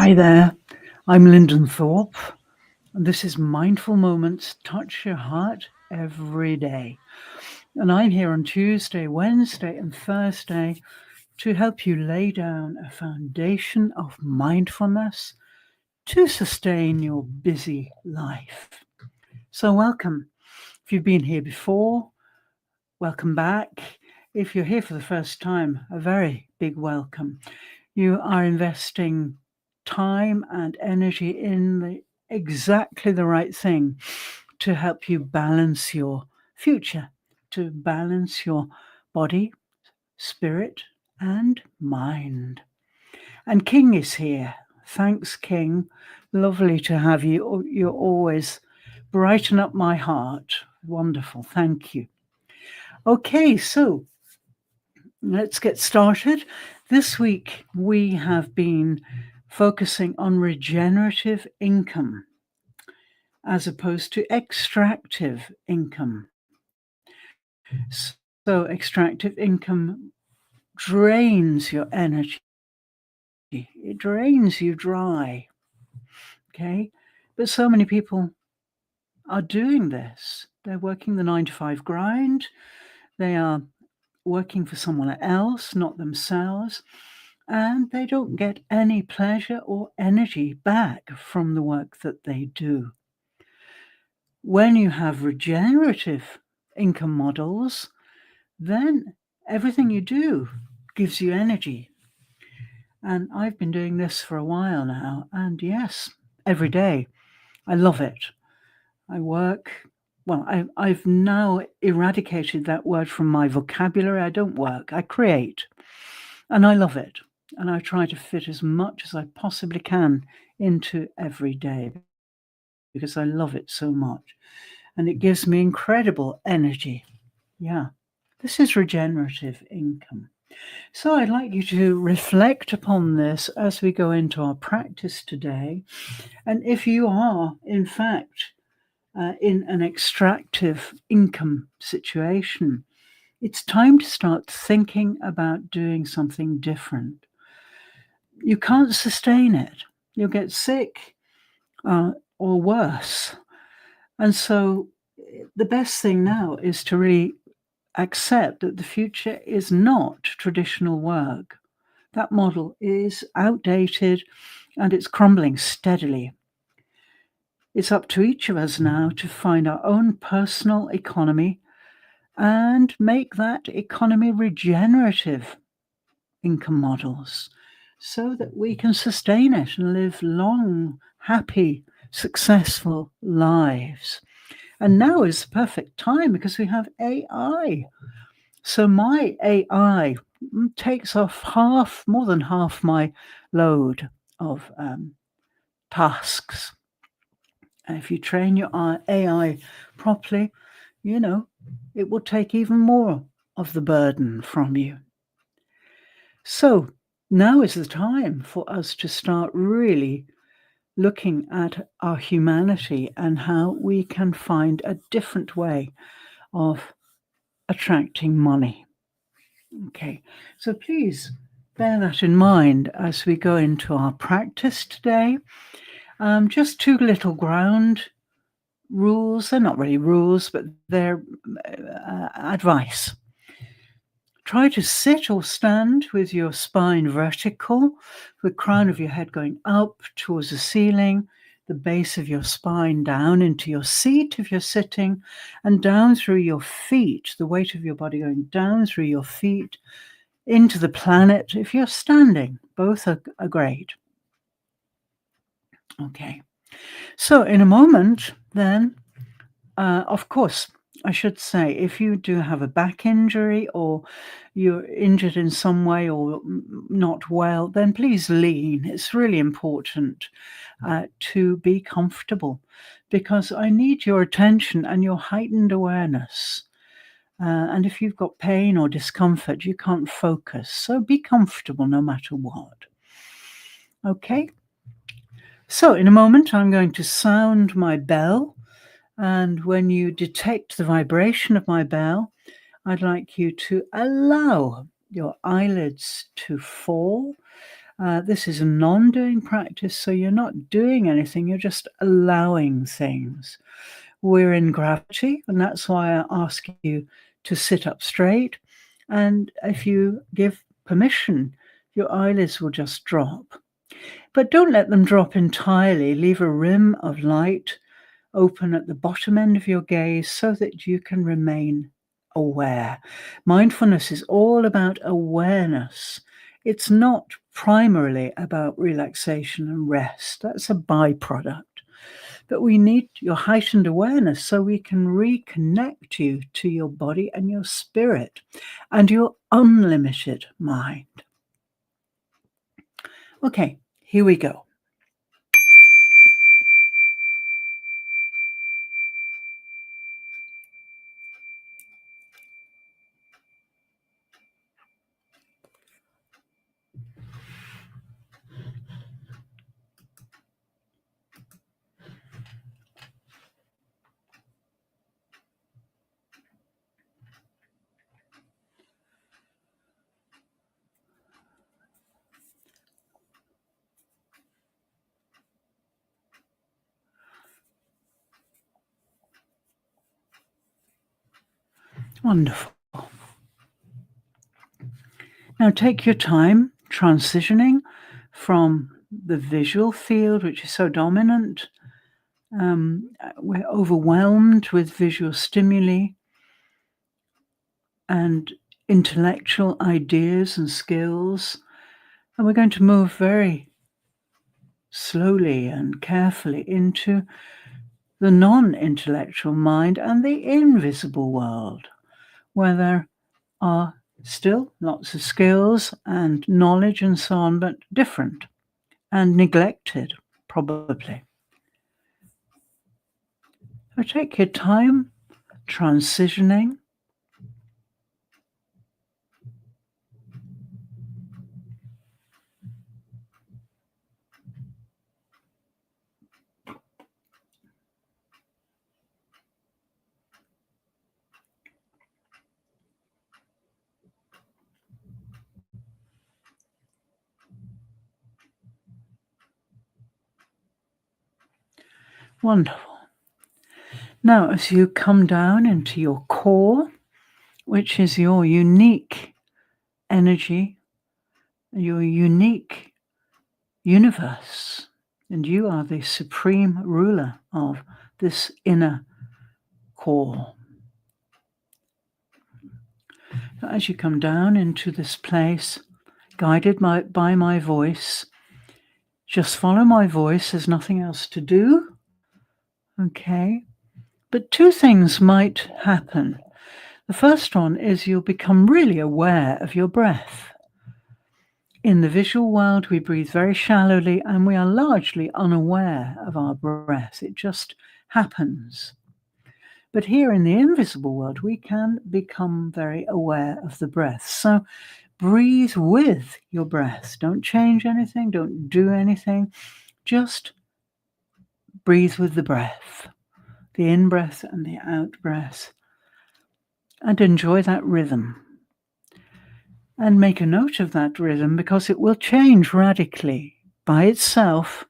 Hi there, I'm Lyndon Thorpe, and this is Mindful Moments Touch Your Heart every day. And I'm here on Tuesday, Wednesday, and Thursday to help you lay down a foundation of mindfulness to sustain your busy life. So, welcome. If you've been here before, welcome back. If you're here for the first time, a very big welcome. You are investing time and energy in exactly the right thing to help you balance your future, to balance your body, spirit, and mind. And King is here. Thanks, King. Lovely to have you. You always brighten up my heart. Wonderful. Thank you. Okay, so let's get started. This week we have been focusing on regenerative income as opposed to extractive income. So, extractive income drains your energy, it drains you dry. Okay, but so many people are doing this. They're working the 9 to 5 grind, they are working for someone else, not themselves, and they don't get any pleasure or energy back from the work that they do. When you have regenerative income models, then everything you do gives you energy. And I've been doing this for a while now, and yes, every day. I love it. I work. Well, I've now eradicated that word from my vocabulary. I don't work, I create. And I love it. And I try to fit as much as I possibly can into every day because I love it so much. And it gives me incredible energy. Yeah. This is regenerative income. So I'd like you to reflect upon this as we go into our practice today. And if you are, in fact, in an extractive income situation, it's time to start thinking about doing something different. You can't sustain it. You'll get sick or worse. And so the best thing now is to really accept that the future is not traditional work. That model is outdated and it's crumbling steadily. It's up to each of us now to find our own personal economy and make that economy regenerative income models so that we can sustain it and live long, happy, successful lives. And now is the perfect time because we have AI. So my AI takes off more than half my load of tasks. And if you train your AI properly, it will take even more of the burden from you. So now is the time for us to start really looking at our humanity and how we can find a different way of attracting money. Okay, so please bear that in mind as we go into our practice today. Just 2 little ground rules. They're not really rules, but they're advice. Try to sit or stand with your spine vertical, the crown of your head going up towards the ceiling, the base of your spine down into your seat if you're sitting, and down through your feet, the weight of your body going down through your feet into the planet if you're standing. Both are great. Okay. So in a moment, then, of course, I should say, if you do have a back injury or you're injured in some way or not well, then please lean. It's really important to be comfortable because I need your attention and your heightened awareness. And if you've got pain or discomfort, you can't focus. So be comfortable no matter what. Okay? So in a moment, I'm going to sound my bell. And when you detect the vibration of my bell, I'd like you to allow your eyelids to fall This is a non-doing practice, so you're not doing anything, you're just allowing things. We're in gravity, and that's why I ask you to sit up straight. And if you give permission, your eyelids will just drop. But don't let them drop entirely. Leave a rim of light open at the bottom end of your gaze so that you can remain aware. Mindfulness is all about awareness. It's not primarily about relaxation and rest. That's a byproduct. But we need your heightened awareness so we can reconnect you to your body and your spirit and your unlimited mind. Okay, here we go. Wonderful. Now take your time transitioning from the visual field, which is so dominant. We're overwhelmed with visual stimuli and intellectual ideas and skills. And we're going to move very slowly and carefully into the non-intellectual mind and the invisible world, where there are still lots of skills and knowledge and so on, but different and neglected, probably. So take your time transitioning. Wonderful. Now, as you come down into your core, which is your unique energy, your unique universe, and you are the supreme ruler of this inner core. As you come down into this place, guided by my voice, just follow my voice. There's nothing else to do. Okay. But two things might happen. The first one is you'll become really aware of your breath. In the visual world, we breathe very shallowly and we are largely unaware of our breath. It just happens. But here in the invisible world, we can become very aware of the breath. So breathe with your breath. Don't change anything. Don't do anything. Just breathe with the breath, the in-breath and the out-breath, and enjoy that rhythm. And make a note of that rhythm because it will change radically by itself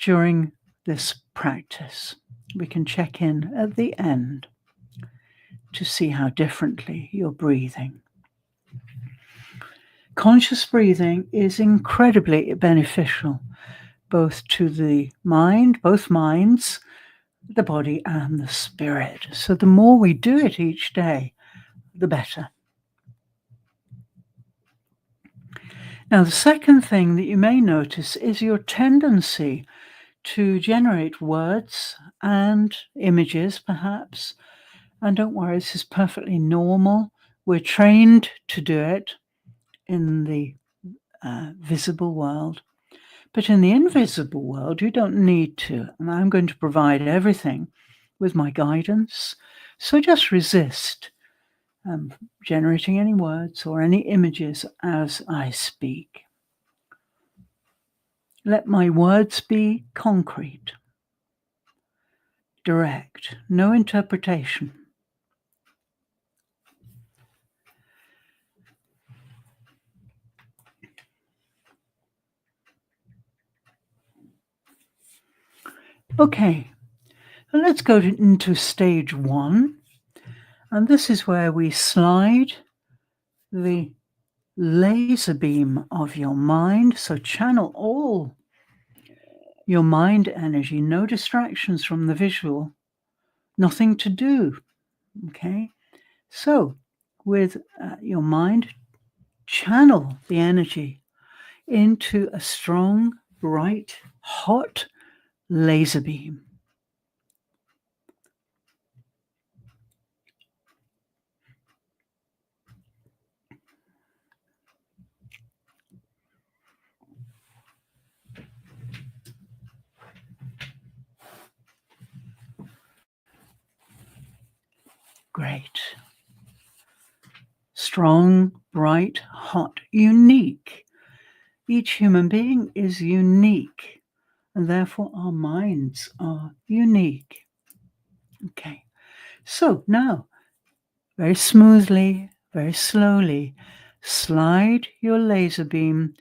during this practice. We can check in at the end to see how differently you're breathing. Conscious breathing is incredibly beneficial both to the mind, both minds, the body and the spirit. So the more we do it each day, the better. Now, the second thing that you may notice is your tendency to generate words and images, perhaps. And don't worry, this is perfectly normal. We're trained to do it in the visible world. But in the invisible world, you don't need to. And I'm going to provide everything with my guidance. So just resist generating any words or any images as I speak. Let my words be concrete, direct, no interpretation. Okay, let's go into stage 1. And this is where we slide the laser beam of your mind. So channel all your mind energy, no distractions from the visual, nothing to do. Okay, so with your mind, channel the energy into a strong, bright, hot laser beam. Great. Strong, bright, hot, unique. Each human being is unique, and therefore our minds are unique. Okay, so now, very smoothly, very slowly, slide your laser beam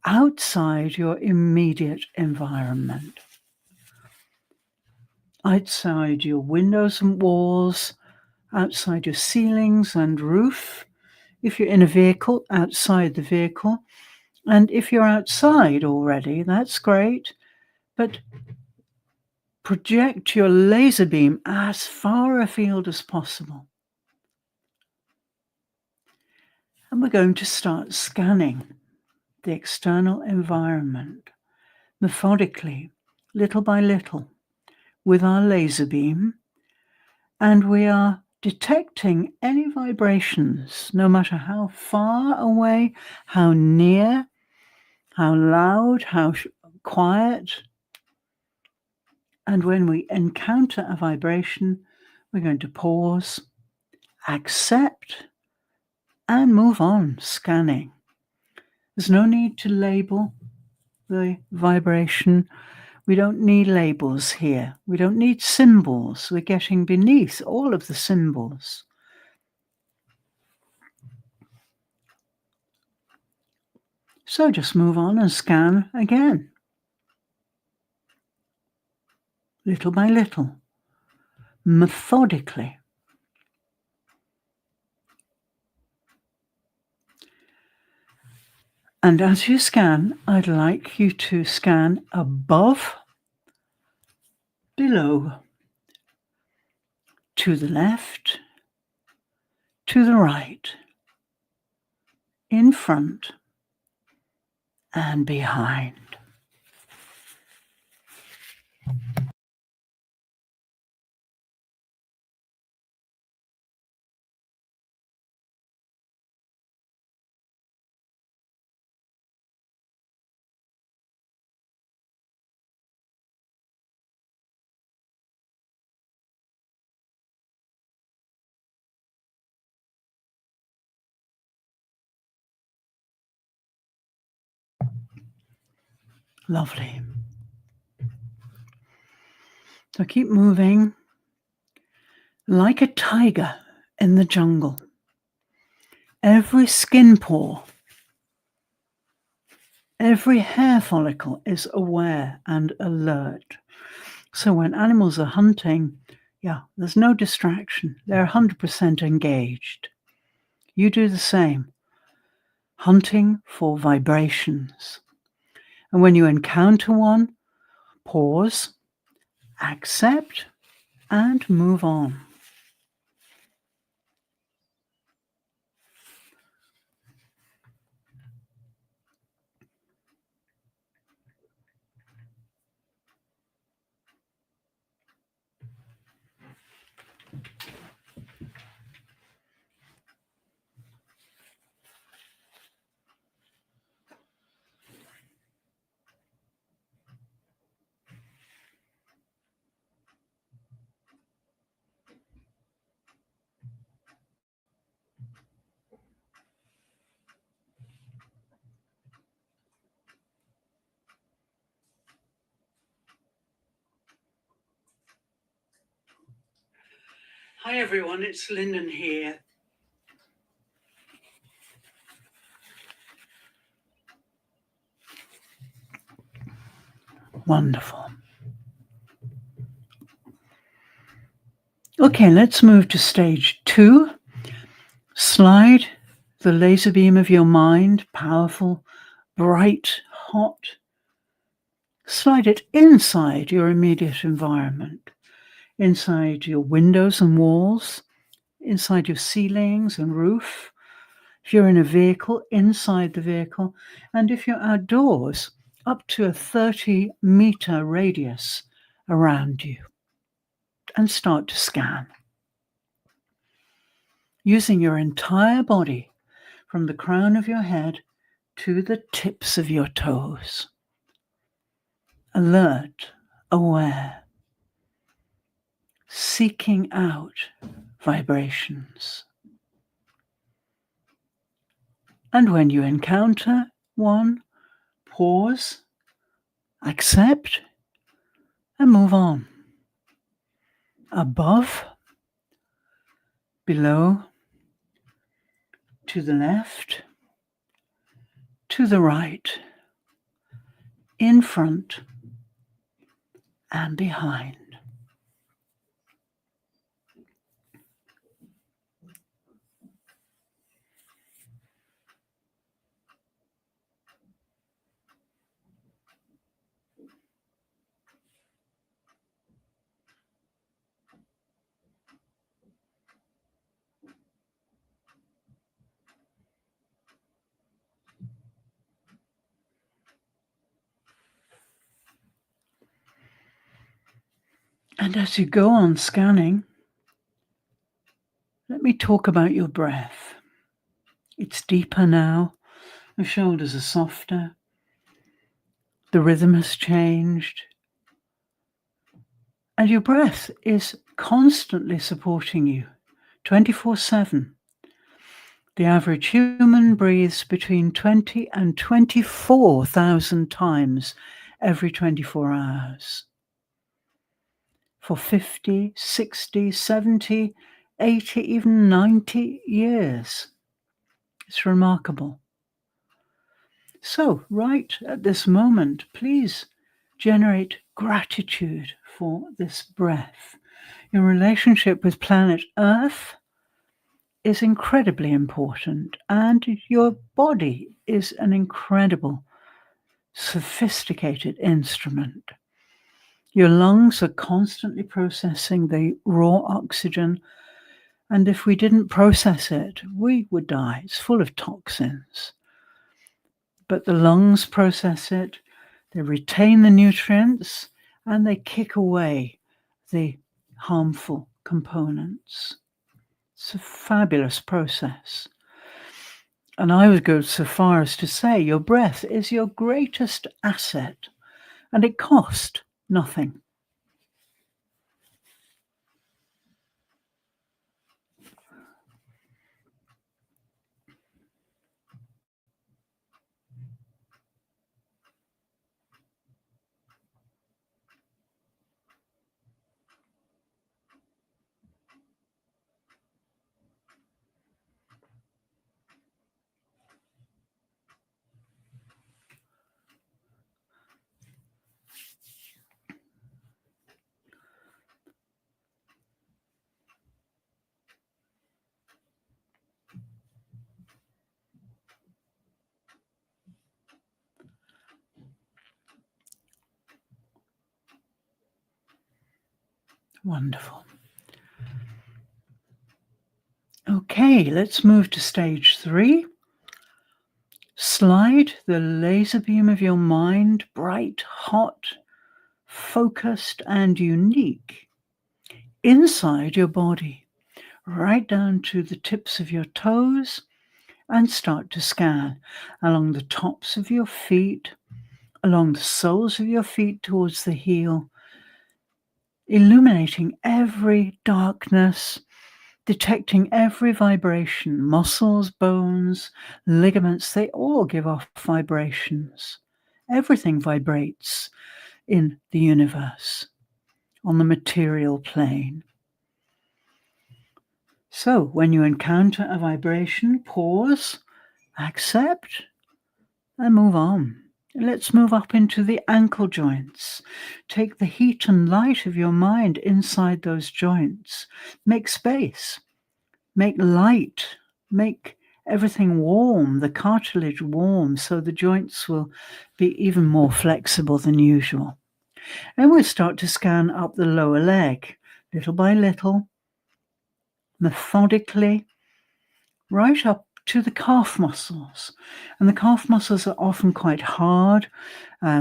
outside your immediate environment. Outside your windows and walls, outside your ceilings and roof. If you're in a vehicle, outside the vehicle. And if you're outside already, that's great. But project your laser beam as far afield as possible. And we're going to start scanning the external environment methodically, little by little, with our laser beam. And we are detecting any vibrations, no matter how far away, how near, how loud, how quiet. And when we encounter a vibration, we're going to pause, accept, and move on, scanning. There's no need to label the vibration. We don't need labels here. We don't need symbols. We're getting beneath all of the symbols. So just move on and scan again, little by little, methodically. And as you scan, I'd like you to scan above, below, to the left, to the right, in front, and behind. Lovely. So keep moving like a tiger in the jungle. Every skin pore, every hair follicle is aware and alert. So when animals are hunting, there's no distraction. They're 100% engaged. You do the same. Hunting for vibrations. And when you encounter one, pause, accept, and move on. Hi everyone, it's Lyndon here. Wonderful. Okay, let's move to stage 2. Slide the laser beam of your mind, powerful, bright, hot. Slide it inside your immediate environment, inside your windows and walls, inside your ceilings and roof. If you're in a vehicle, inside the vehicle, and if you're outdoors, up to a 30-meter radius around you, and start to scan. Using your entire body from the crown of your head to the tips of your toes. Alert, aware, seeking out vibrations. And when you encounter one, pause, accept, and move on. Above, below, to the left, to the right, in front, and behind. And as you go on scanning, let me talk about your breath. It's deeper now. The shoulders are softer. The rhythm has changed. And your breath is constantly supporting you, 24/7. The average human breathes between 20 and 24,000 times every 24 hours. For 50, 60, 70, 80, even 90 years. It's remarkable. So, right at this moment, please generate gratitude for this breath. Your relationship with planet Earth is incredibly important, and your body is an incredible, sophisticated instrument. Your lungs are constantly processing the raw oxygen, and if we didn't process it, we would die. It's full of toxins. But the lungs process it, they retain the nutrients, and they kick away the harmful components. It's a fabulous process. And I would go so far as to say your breath is your greatest asset, and it costs nothing. Wonderful. Okay, let's move to stage 3. Slide the laser beam of your mind, bright, hot, focused, and unique, inside your body, right down to the tips of your toes, and start to scan along the tops of your feet, along the soles of your feet towards the heel, illuminating every darkness, detecting every vibration. Muscles, bones, ligaments, they all give off vibrations. Everything vibrates in the universe, on the material plane. So when you encounter a vibration, pause, accept, and move on. let's move up into the ankle joints. Take the heat and light of your mind inside those joints. Make space, make light, make everything warm, the cartilage warm, so the joints will be even more flexible than usual. And we'll start to scan up the lower leg, little by little, methodically, right up to the calf muscles. And the calf muscles are often quite hard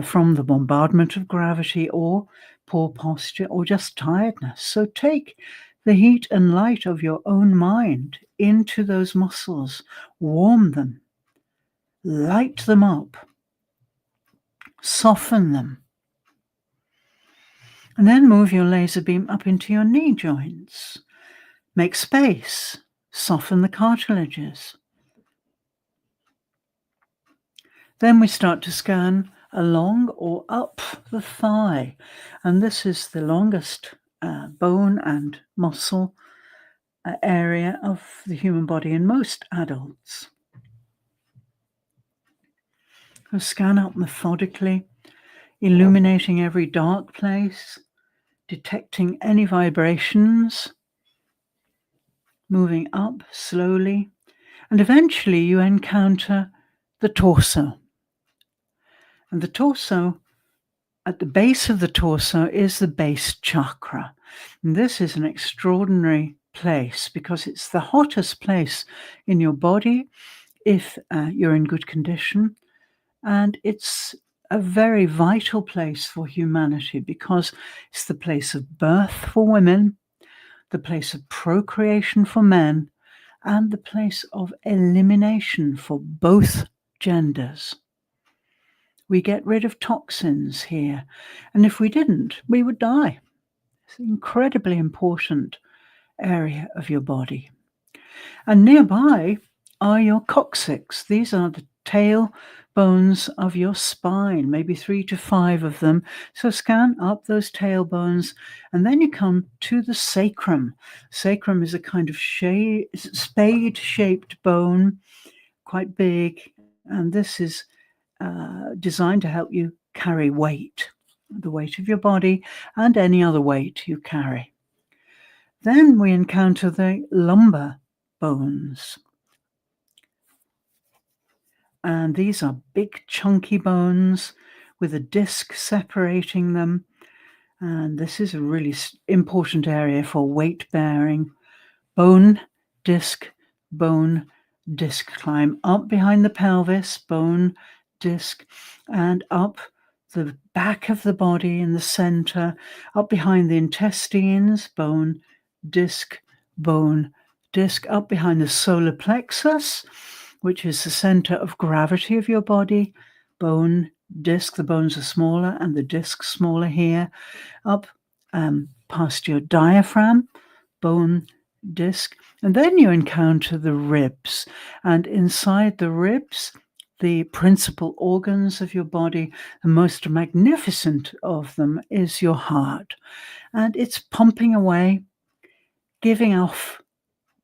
from the bombardment of gravity or poor posture or just tiredness. So take the heat and light of your own mind into those muscles, warm them, light them up, soften them. And then move your laser beam up into your knee joints. Make space, soften the cartilages. Then we start to scan along or up the thigh. And this is the longest bone and muscle area of the human body in most adults. So scan up methodically, illuminating every dark place, detecting any vibrations, moving up slowly, and eventually you encounter the torso. And the torso, at the base of the torso, is the base chakra. And this is an extraordinary place because it's the hottest place in your body if you're in good condition. And it's a very vital place for humanity because it's the place of birth for women, the place of procreation for men, and the place of elimination for both genders. We get rid of toxins here, and if we didn't, we would die. It's an incredibly important area of your body. And nearby are your coccyx. These are the tail bones of your spine, maybe 3 to 5 of them. So scan up those tailbones, and then you come to the sacrum. Sacrum is a kind of spade-shaped bone, quite big, and this is designed to help you carry weight, the weight of your body and any other weight you carry. Then we encounter the lumbar bones. And these are big, chunky bones with a disc separating them. And this is a really important area for weight bearing. Bone, disc, climb up behind the pelvis, bone, disc, and up the back of the body in the center, up behind the intestines, bone, disc, up behind the solar plexus, which is the center of gravity of your body, bone, disc, the bones are smaller and the disc smaller here, up past your diaphragm, bone, disc, and then you encounter the ribs, and inside the ribs, the principal organs of your body, the most magnificent of them is your heart, and it's pumping away, giving off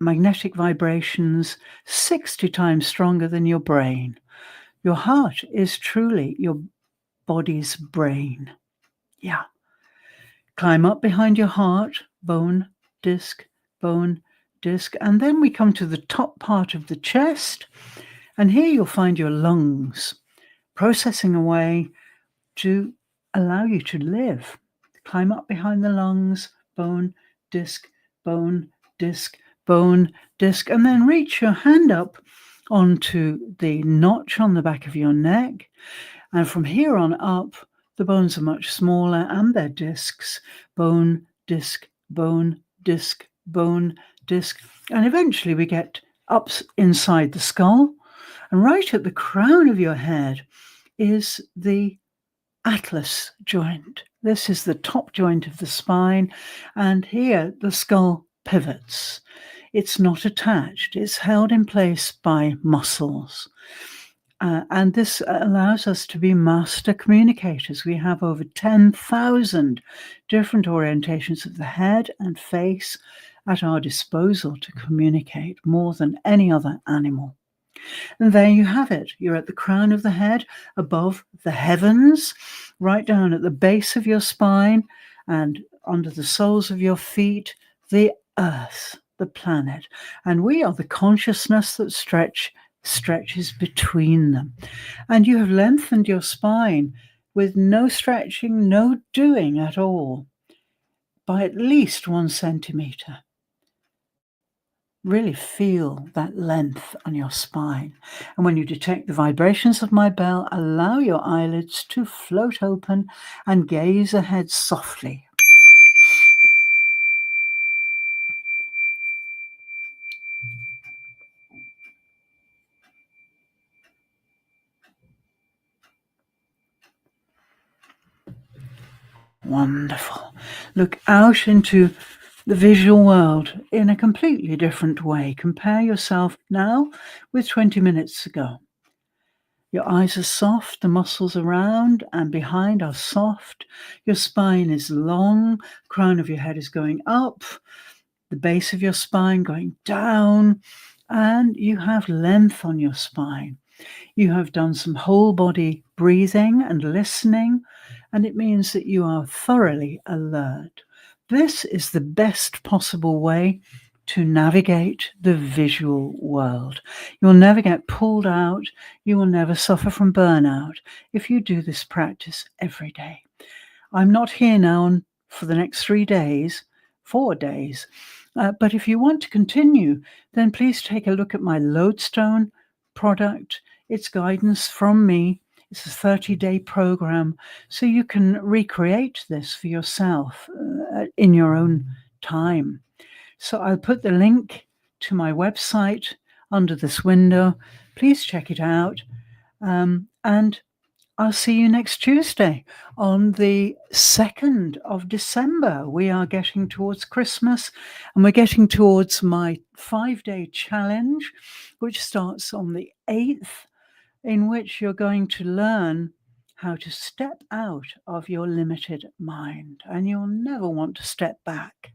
magnetic vibrations 60 times stronger than your brain. Your heart is truly your body's brain. Yeah. Climb up behind your heart, bone, disc, and then we come to the top part of the chest, and here you'll find your lungs processing away to allow you to live. Climb up behind the lungs, bone, disc, and then reach your hand up onto the notch on the back of your neck, and from here on up, the bones are much smaller and they're discs, bone, disc, and eventually we get up inside the skull, and right at the crown of your head is the atlas joint. This is the top joint of the spine, and here the skull pivots. It's not attached, it's held in place by muscles. And this allows us to be master communicators. We have over 10,000 different orientations of the head and face at our disposal to communicate, more than any other animal. And there you have it. You're at the crown of the head, above the heavens, right down at the base of your spine, and under the soles of your feet, the earth, the planet. And we are the consciousness that stretches between them. And you have lengthened your spine with no stretching, no doing at all, by at least 1 centimeter. Really feel that length on your spine. And when you detect the vibrations of my bell, allow your eyelids to float open and gaze ahead softly. Wonderful. Look out into the visual world in a completely different way. Compare yourself now with 20 minutes ago. Your eyes are soft, the muscles around and behind are soft. Your spine is long, crown of your head is going up, the base of your spine going down, and you have length on your spine. You have done some whole body breathing and listening, and it means that you are thoroughly alert. This is the best possible way to navigate the visual world. You'll never get pulled out. You will never suffer from burnout if you do this practice every day. I'm not here now for the next 3 days, 4 days. But if you want to continue, then please take a look at my Lodestone product. It's guidance from me. It's a 30-day program, so you can recreate this for yourself in your own time. So I'll put the link to my website under this window. Please check it out. And I'll see you next Tuesday on the 2nd of December. We are getting towards Christmas and we're getting towards my 5-day challenge, which starts on the 8th, in which you're going to learn how to step out of your limited mind, and you'll never want to step back.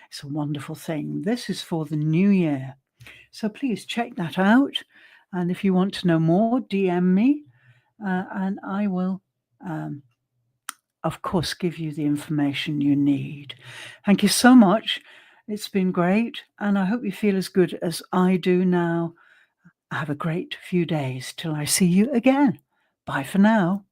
It's a wonderful thing. This is for the new year. So please check that out. And if you want to know more, DM me. And I will, of course, give you the information you need. Thank you so much. It's been great, and I hope you feel as good as I do now. Have a great few days till I see you again. Bye for now.